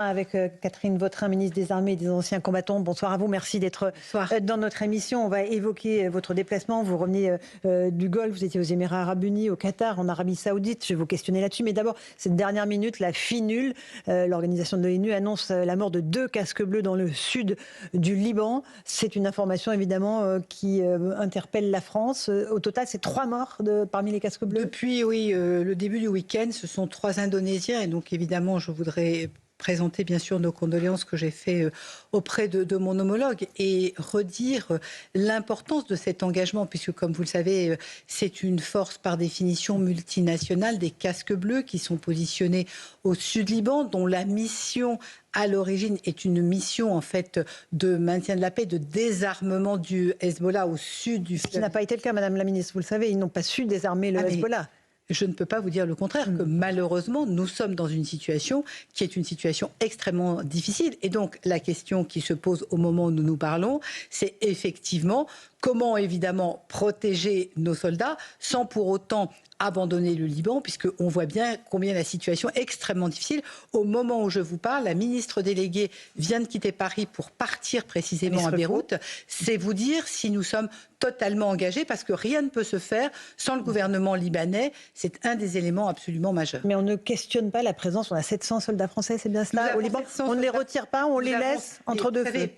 Avec Catherine Vautrin, ministre des Armées et des Anciens Combattants. Bonsoir à vous, merci d'être dans notre émission. On va évoquer votre déplacement. Vous revenez du Golfe, vous étiez aux Émirats Arabes Unis, au Qatar, en Arabie Saoudite. Je vais vous questionner là-dessus. Mais d'abord, cette dernière minute, la FINUL, l'organisation de l'ONU, annonce la mort de 2 casques bleus dans le sud du Liban. C'est une information évidemment qui interpelle la France. Au total, c'est 3 morts parmi les casques bleus. Depuis le début du week-end, ce sont 3 Indonésiens. Et donc évidemment, je voudrais présenter bien sûr nos condoléances que j'ai fait auprès de mon homologue et redire l'importance de cet engagement, puisque comme vous le savez, c'est une force par définition multinationale, des casques bleus qui sont positionnés au sud Liban, dont la mission à l'origine est une mission en fait de maintien de la paix, de désarmement du Hezbollah au sud du fleuve. Ce qui n'a pas été le cas, Madame la Ministre, vous le savez, ils n'ont pas su désarmer le Hezbollah. Je ne peux pas vous dire le contraire, que malheureusement, nous sommes dans une situation qui est une situation extrêmement difficile. Et donc, la question qui se pose au moment où nous nous parlons, c'est effectivement comment, évidemment, protéger nos soldats sans pour autant abandonner le Liban, puisqu'on voit bien combien la situation est extrêmement difficile. Au moment où je vous parle, la ministre déléguée vient de quitter Paris pour partir précisément à Beyrouth. C'est vous dire si nous sommes totalement engagés, parce que rien ne peut se faire sans le gouvernement libanais. C'est un des éléments absolument majeurs. Mais on ne questionne pas la présence, on a 700 soldats français, c'est bien cela, au Liban. On ne les retire pas, on les laisse entre deux feux.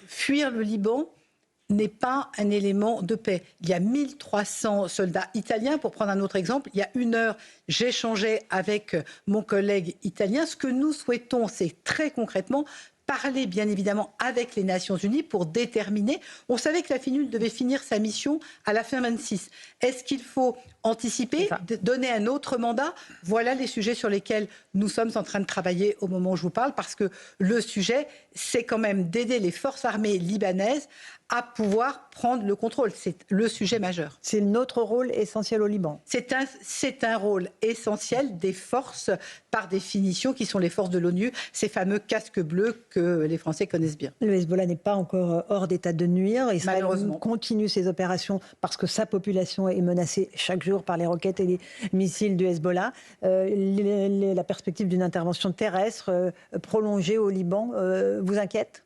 Fuir le Liban n'est pas un élément de paix. Il y a 1300 soldats italiens. Pour prendre un autre exemple, il y a 1 heure, j'échangeais avec mon collègue italien. Ce que nous souhaitons, c'est très concrètement parler bien évidemment avec les Nations Unies pour déterminer. On savait que la FINUL devait finir sa mission à la fin 26. Est-ce qu'il faut anticiper, donner un autre mandat? Voilà les sujets sur lesquels nous sommes en train de travailler au moment où je vous parle, parce que le sujet, c'est quand même d'aider les forces armées libanaises à pouvoir prendre le contrôle. C'est le sujet majeur. C'est notre rôle essentiel au Liban. C'est un rôle essentiel des forces, par définition, qui sont les forces de l'ONU, ces fameux casques bleus que les Français connaissent bien. Le Hezbollah n'est pas encore hors d'état de nuire. Israël continue ses opérations parce que sa population est menacée chaque jour par les roquettes et les missiles du Hezbollah. La perspective d'une intervention terrestre prolongée au Liban vous inquiète ?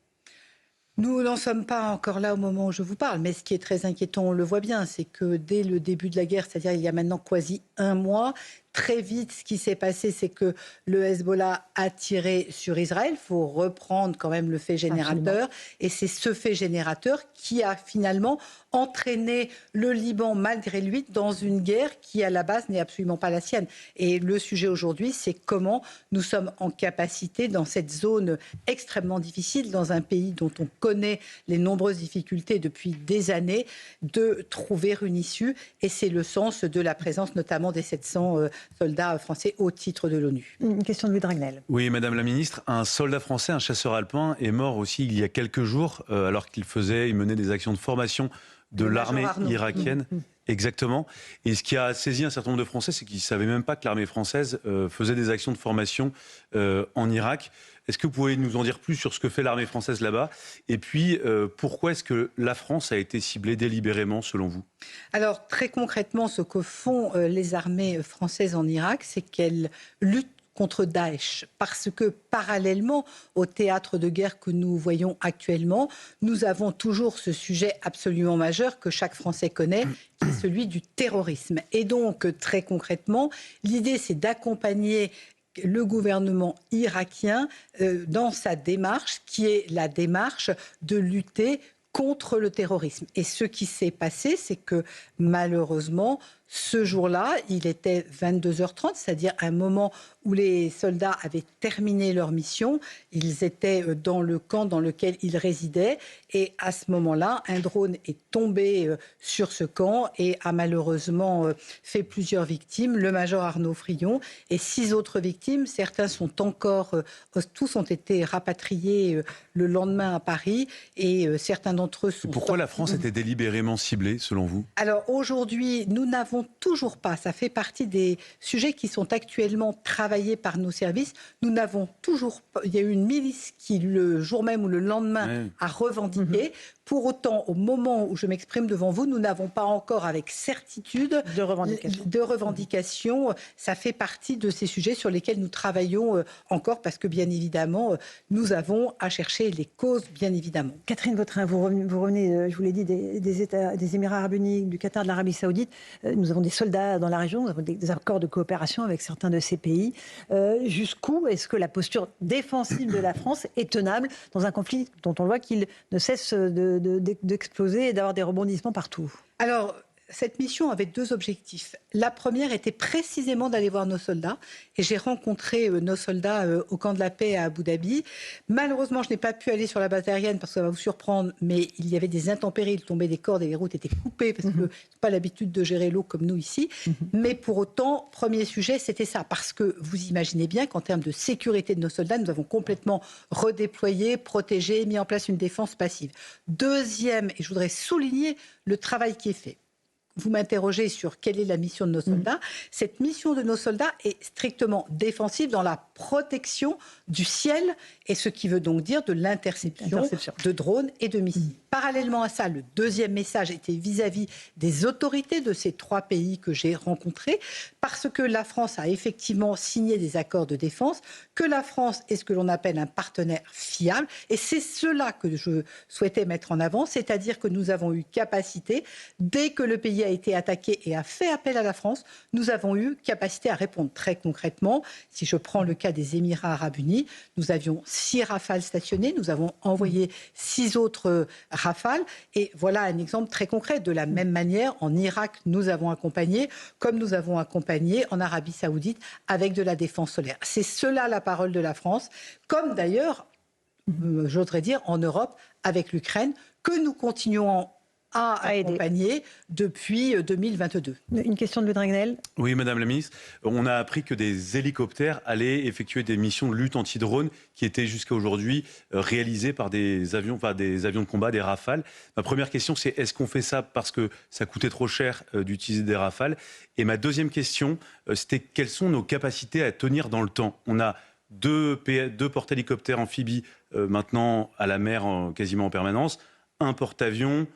Nous n'en sommes pas encore là au moment où je vous parle, mais ce qui est très inquiétant, on le voit bien, c'est que dès le début de la guerre, c'est-à-dire il y a maintenant quasi 1 mois, très vite, ce qui s'est passé, c'est que le Hezbollah a tiré sur Israël. Il faut reprendre quand même le fait générateur. Et c'est ce fait générateur qui a finalement entraîné le Liban, malgré lui, dans une guerre qui, à la base, n'est absolument pas la sienne. Et le sujet aujourd'hui, c'est comment nous sommes en capacité, dans cette zone extrêmement difficile, dans un pays dont on connaît les nombreuses difficultés depuis des années, de trouver une issue. Et c'est le sens de la présence, notamment des 700 soldats français au titre de l'ONU. Une question de Louis Dragnel. Oui, Madame la Ministre, un soldat français, un chasseur alpin, est mort aussi il y a quelques jours, alors qu'il menait des actions de formation de l'armée irakienne. Exactement. Et ce qui a saisi un certain nombre de Français, c'est qu'ils ne savaient même pas que l'armée française faisait des actions de formation en Irak. Est-ce que vous pouvez nous en dire plus sur ce que fait l'armée française là-bas? Et puis, pourquoi est-ce que la France a été ciblée délibérément, selon vous? Alors, très concrètement, ce que font les armées françaises en Irak, c'est qu'elles luttent contre Daesh, parce que parallèlement au théâtre de guerre que nous voyons actuellement, nous avons toujours ce sujet absolument majeur que chaque Français connaît, qui est celui du terrorisme. Et donc, très concrètement, l'idée, c'est d'accompagner le gouvernement irakien dans sa démarche, qui est la démarche de lutter contre le terrorisme. Et ce qui s'est passé, c'est que malheureusement, ce jour-là, il était 22h30, c'est-à-dire un moment où les soldats avaient terminé leur mission. Ils étaient dans le camp dans lequel ils résidaient. Et à ce moment-là, un drone est tombé sur ce camp et a malheureusement fait plusieurs victimes. Le major Arnaud Frion et 6 autres victimes. Certains sont encore... tous ont été rapatriés le lendemain à Paris. Et certains d'entre eux sont... Pourquoi la France était délibérément ciblée, selon vous? Alors aujourd'hui, nous n'avons toujours pas, ça fait partie des sujets qui sont actuellement travaillés par nos services, nous n'avons toujours pas, il y a eu une milice qui le jour même ou le lendemain a revendiqué Pour autant, au moment où je m'exprime devant vous, nous n'avons pas encore avec certitude de revendications. Ça fait partie de ces sujets sur lesquels nous travaillons encore parce que bien évidemment, nous avons à chercher les causes, bien évidemment. Catherine Vautrin, vous revenez, je vous l'ai dit, des Émirats arabes unis, du Qatar, de l'Arabie saoudite. Nous avons des soldats dans la région, nous avons des accords de coopération avec certains de ces pays. Jusqu'où est-ce que la posture défensive de la France est tenable dans un conflit dont on voit qu'il ne cesse d'exploser et d'avoir des rebondissements partout? Alors, cette mission avait deux objectifs. La première était précisément d'aller voir nos soldats. Et j'ai rencontré nos soldats au camp de la paix à Abu Dhabi. Malheureusement, je n'ai pas pu aller sur la base aérienne parce que ça va vous surprendre, mais il y avait des intempéries, il tombait des cordes et les routes étaient coupées parce qu'ils n'ont pas l'habitude de gérer l'eau comme nous ici. Mais pour autant, premier sujet, c'était ça. Parce que vous imaginez bien qu'en termes de sécurité de nos soldats, nous avons complètement redéployé, protégé, mis en place une défense passive. Deuxième, et je voudrais souligner le travail qui est fait. Vous m'interrogez sur quelle est la mission de nos soldats. Cette mission de nos soldats est strictement défensive dans la protection du ciel, et ce qui veut donc dire de l'interception de drones et de missiles. Parallèlement à ça, le deuxième message était vis-à-vis des autorités de ces trois pays que j'ai rencontrés, parce que la France a effectivement signé des accords de défense, que la France est ce que l'on appelle un partenaire fiable, et c'est cela que je souhaitais mettre en avant, c'est-à-dire que nous avons eu capacité, dès que le pays a été attaqué et a fait appel à la France, nous avons eu capacité à répondre très concrètement. Si je prends le cas des Émirats arabes unis, nous avions 6 Rafales stationnés, nous avons envoyé 6 autres Rafales, et voilà un exemple très concret. De la même manière, en Irak, nous avons accompagné, comme nous avons accompagné en Arabie saoudite avec de la défense solaire. C'est cela la parole de la France, comme d'ailleurs, j'oserais dire, en Europe, avec l'Ukraine, que nous continuons à accompagner depuis 2022. Une question de Louis Dragnel. Oui, Madame la Ministre. On a appris que des hélicoptères allaient effectuer des missions de lutte anti-drone qui étaient jusqu'à aujourd'hui réalisées par des avions de combat, des Rafales. Ma première question, c'est est-ce qu'on fait ça parce que ça coûtait trop cher d'utiliser des Rafales? Et ma deuxième question, c'était quelles sont nos capacités à tenir dans le temps? On a deux porte-hélicoptères amphibies maintenant à la mer quasiment en permanence, un porte-avions,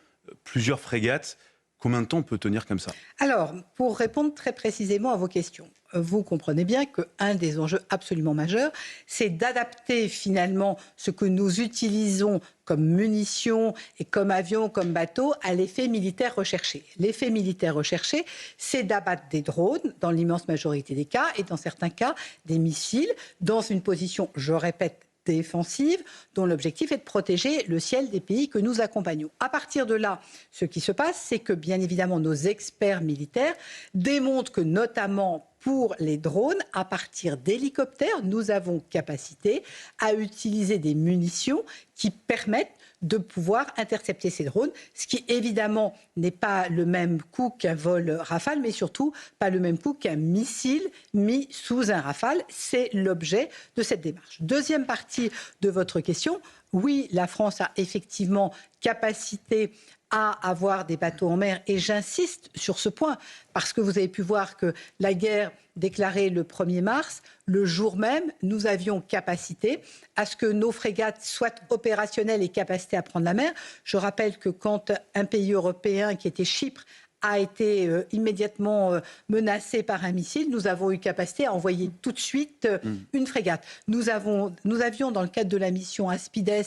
plusieurs frégates. Combien de temps on peut tenir comme ça? Alors, pour répondre très précisément à vos questions, vous comprenez bien qu'un des enjeux absolument majeurs, c'est d'adapter finalement ce que nous utilisons comme munitions et comme avions, comme bateaux, à l'effet militaire recherché. L'effet militaire recherché, c'est d'abattre des drones, dans l'immense majorité des cas, et dans certains cas, des missiles, dans une position, je répète, défensive, dont l'objectif est de protéger le ciel des pays que nous accompagnons. À partir de là, ce qui se passe, c'est que bien évidemment nos experts militaires démontrent que notamment pour les drones, à partir d'hélicoptères, nous avons capacité à utiliser des munitions qui permettent de pouvoir intercepter ces drones, ce qui évidemment n'est pas le même coût qu'un vol Rafale, mais surtout pas le même coût qu'un missile mis sous un Rafale. C'est l'objet de cette démarche. Deuxième partie de votre question, oui, la France a effectivement capacité à avoir des bateaux en mer, et j'insiste sur ce point, parce que vous avez pu voir que la guerre déclarée le 1er mars, le jour même, nous avions capacité à ce que nos frégates soient opérationnelles et capacité à prendre la mer. Je rappelle que quand un pays européen, qui était Chypre, a été immédiatement menacé par un missile, nous avons eu capacité à envoyer tout de suite une frégate. Nous avions, dans le cadre de la mission Aspides,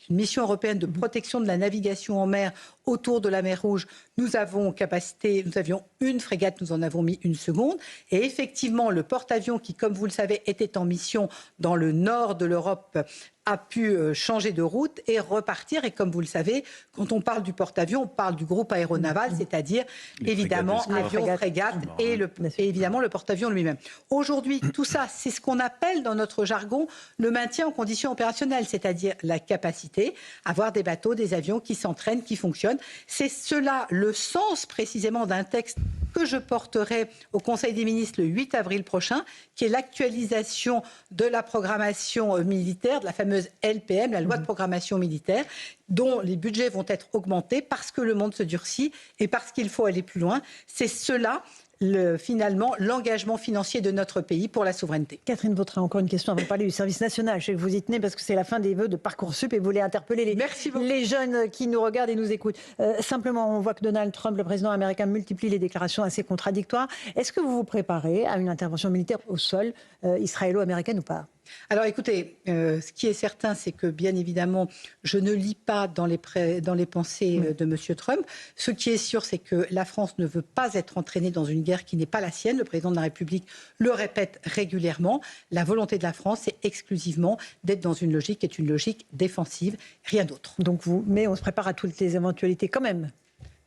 une mission européenne de protection de la navigation en mer autour de la mer Rouge, nous avions une frégate, nous en avons mis une seconde. Et effectivement, le porte-avions qui, comme vous le savez, était en mission dans le nord de l'Europe, a pu changer de route et repartir. Et comme vous le savez, quand on parle du porte-avions, on parle du groupe aéronaval, c'est-à-dire évidemment avions, frégates et évidemment le porte-avions lui-même. Aujourd'hui, tout ça, c'est ce qu'on appelle dans notre jargon le maintien en condition opérationnelle, c'est-à-dire la capacité à avoir des bateaux, des avions qui s'entraînent, qui fonctionnent. C'est cela le sens précisément d'un texte que je porterai au Conseil des ministres le 8 avril prochain, qui est l'actualisation de la programmation militaire, de la fameuse LPM, la loi de programmation militaire, dont les budgets vont être augmentés parce que le monde se durcit et parce qu'il faut aller plus loin. C'est cela finalement l'engagement financier de notre pays pour la souveraineté. Catherine Vautrin, encore une question avant de parler du service national. Je sais que vous y tenez parce que c'est la fin des vœux de Parcoursup et vous voulez interpeller les jeunes qui nous regardent et nous écoutent. Simplement, on voit que Donald Trump, le président américain, multiplie les déclarations assez contradictoires. Est-ce que vous vous préparez à une intervention militaire au sol, israélo-américaine ou pas ? Alors écoutez, ce qui est certain, c'est que bien évidemment, je ne lis pas dans les pensées de M. Trump. Ce qui est sûr, c'est que la France ne veut pas être entraînée dans une guerre qui n'est pas la sienne. Le président de la République le répète régulièrement. La volonté de la France, c'est exclusivement d'être dans une logique qui est une logique défensive, rien d'autre. Mais on se prépare à toutes les éventualités quand même.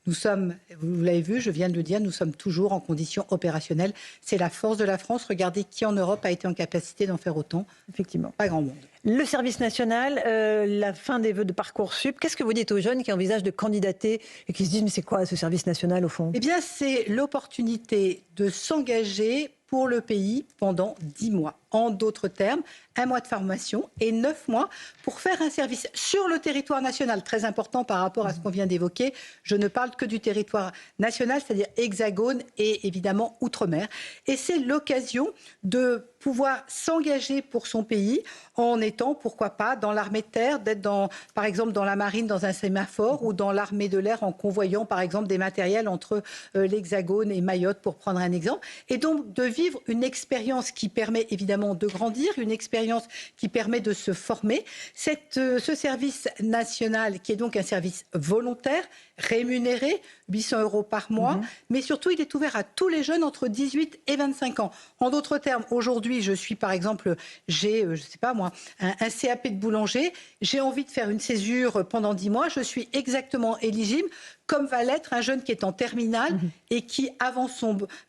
Nous sommes, vous l'avez vu, je viens de le dire, nous sommes toujours en condition opérationnelle. C'est la force de la France. Regardez qui en Europe a été en capacité d'en faire autant. Effectivement. Pas grand monde. Le service national, la fin des vœux de Parcoursup. Qu'est-ce que vous dites aux jeunes qui envisagent de candidater et qui se disent mais c'est quoi ce service national au fond ? Eh bien, c'est l'opportunité de s'engager pour le pays pendant 10 mois. En d'autres termes, 1 mois de formation et 9 mois pour faire un service sur le territoire national. Très important par rapport à ce qu'on vient d'évoquer. Je ne parle que du territoire national, c'est-à-dire Hexagone et évidemment Outre-mer. Et c'est l'occasion de pouvoir s'engager pour son pays en étant, pourquoi pas, dans l'armée de terre, d'être par exemple dans la marine, dans un sémaphore, ou dans l'armée de l'air en convoyant par exemple des matériels entre l'Hexagone et Mayotte, pour prendre un exemple. Et donc de vivre une expérience qui permet évidemment de grandir, une expérience qui permet de se former. Ce service national, qui est donc un service volontaire, rémunéré, 800 € par mois, mais surtout il est ouvert à tous les jeunes entre 18 et 25 ans. En d'autres termes, aujourd'hui, je suis par exemple, j'ai, je sais pas moi, un CAP de boulanger, j'ai envie de faire une césure pendant 10 mois, je suis exactement éligible, comme va l'être un jeune qui est en terminale et qui, avant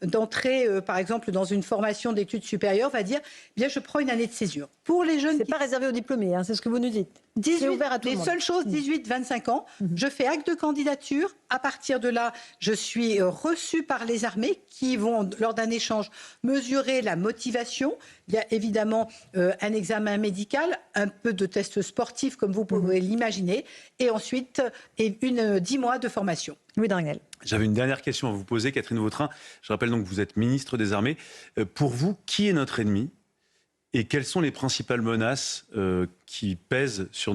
d'entrer, par exemple, dans une formation d'études supérieures, va dire « bien, je prends une année de césure ». Pour les jeunes... C'est pas réservé aux diplômés, c'est ce que vous nous dites. 18, ouvert à tout le monde. Seules choses, 18-25 ans. Je fais acte de candidature. À partir de là, je suis reçue par les armées qui vont, lors d'un échange, mesurer la motivation. Il y a évidemment un examen médical, un peu de tests sportifs, comme vous pouvez l'imaginer, et ensuite 10 mois de formation. Louis Dragnel. J'avais une dernière question à vous poser, Catherine Vautrin. Je rappelle donc que vous êtes ministre des Armées. Pour vous, qui est notre ennemi ? Et quelles sont les principales menaces qui pèsent sur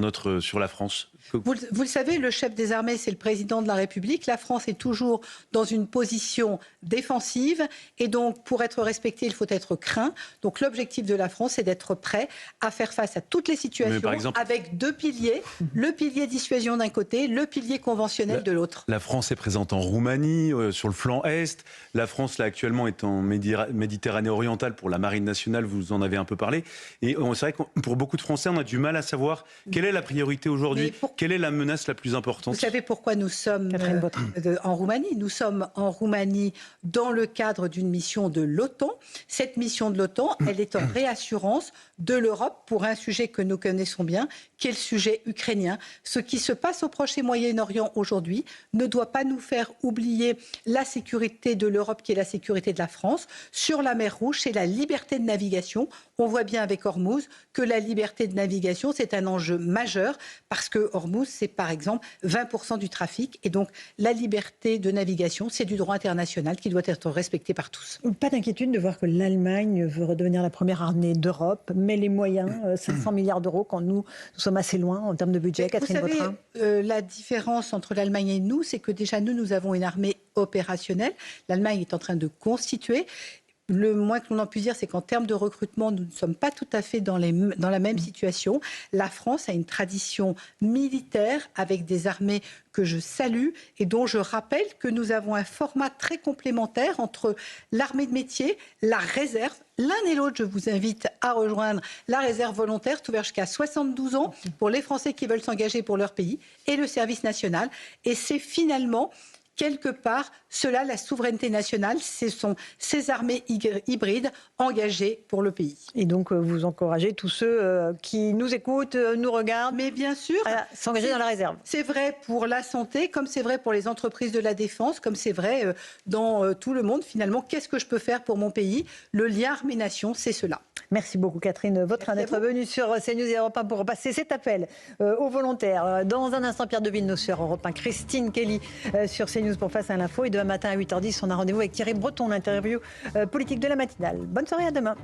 la France ? Vous le savez, le chef des armées, c'est le président de la République. La France est toujours dans une position défensive. Et donc, pour être respecté, il faut être craint. Donc, l'objectif de la France, c'est d'être prêt à faire face à toutes les situations avec 2 piliers. Le pilier dissuasion d'un côté, le pilier conventionnel de l'autre. La France est présente en Roumanie, sur le flanc Est. La France, là, actuellement, est en Méditerranée orientale pour la Marine nationale. Vous en avez un peu parlé. Et c'est vrai que pour beaucoup de Français, on a du mal à savoir quelle est la priorité aujourd'hui. Quelle est la menace la plus importante ? Vous savez pourquoi nous sommes en Roumanie ? Nous sommes en Roumanie dans le cadre d'une mission de l'OTAN. Cette mission de l'OTAN, elle est en réassurance de l'Europe pour un sujet que nous connaissons bien, qui est le sujet ukrainien. Ce qui se passe au Proche et Moyen-Orient aujourd'hui ne doit pas nous faire oublier la sécurité de l'Europe, qui est la sécurité de la France. Sur la mer Rouge, c'est la liberté de navigation. On voit bien avec Hormuz que la liberté de navigation, c'est un enjeu majeur parce que Hormuz, c'est par exemple 20% du trafic. Et donc, la liberté de navigation, c'est du droit international qui doit être respecté par tous. Pas d'inquiétude de voir que l'Allemagne veut redevenir la première armée d'Europe, mais les moyens, 500 milliards d'euros, quand nous sommes assez loin en termes de budget. Catherine Vautrin. Vous savez, la différence entre l'Allemagne et nous, c'est que déjà, nous avons une armée opérationnelle. L'Allemagne est en train de constituer. Le moins que l'on en puisse dire, c'est qu'en termes de recrutement, nous ne sommes pas tout à fait dans la même situation. La France a une tradition militaire avec des armées que je salue et dont je rappelle que nous avons un format très complémentaire entre l'armée de métier, la réserve. L'un et l'autre, je vous invite à rejoindre la réserve volontaire, c'est ouvert jusqu'à 72 ans pour les Français qui veulent s'engager pour leur pays, et le service national. Et c'est finalement... quelque part, cela, la souveraineté nationale, ce sont ces armées hybrides engagées pour le pays. Et donc, vous encouragez tous ceux qui nous écoutent, nous regardent, mais bien sûr, à s'engager dans la réserve. C'est vrai pour la santé, comme c'est vrai pour les entreprises de la défense, comme c'est vrai dans tout le monde. Finalement, qu'est-ce que je peux faire pour mon pays ? Le lien armée-nation, c'est cela. Merci beaucoup, Catherine Vautrin, d'être venue sur CNews et Europe 1 pour passer cet appel aux volontaires. Dans un instant, Pierre de Villeneuve sur Europe 1, Christine Kelly sur CNews. CNews pour Face à l'info. Et demain matin à 8h10, on a rendez-vous avec Thierry Breton, l'interview politique de la matinale. Bonne soirée, à demain.